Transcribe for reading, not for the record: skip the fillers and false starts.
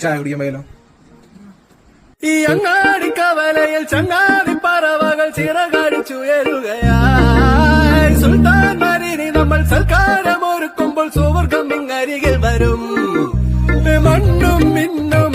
ചായ കുടിക്കാൻ പോയാലോ? ഈ അങ്ങാടി കവലയിൽ ചങ്ങാതി പറവകൾ ചിറകടിച്ചുയരുകയായി. സുൽത്താൻമാരിനി നമ്മൾ സൽക്കാരം ഒരുക്കുമ്പോൾ സുവർഗം ഇങ്ങരികിൽ വരും. മണ്ണും മിന്നും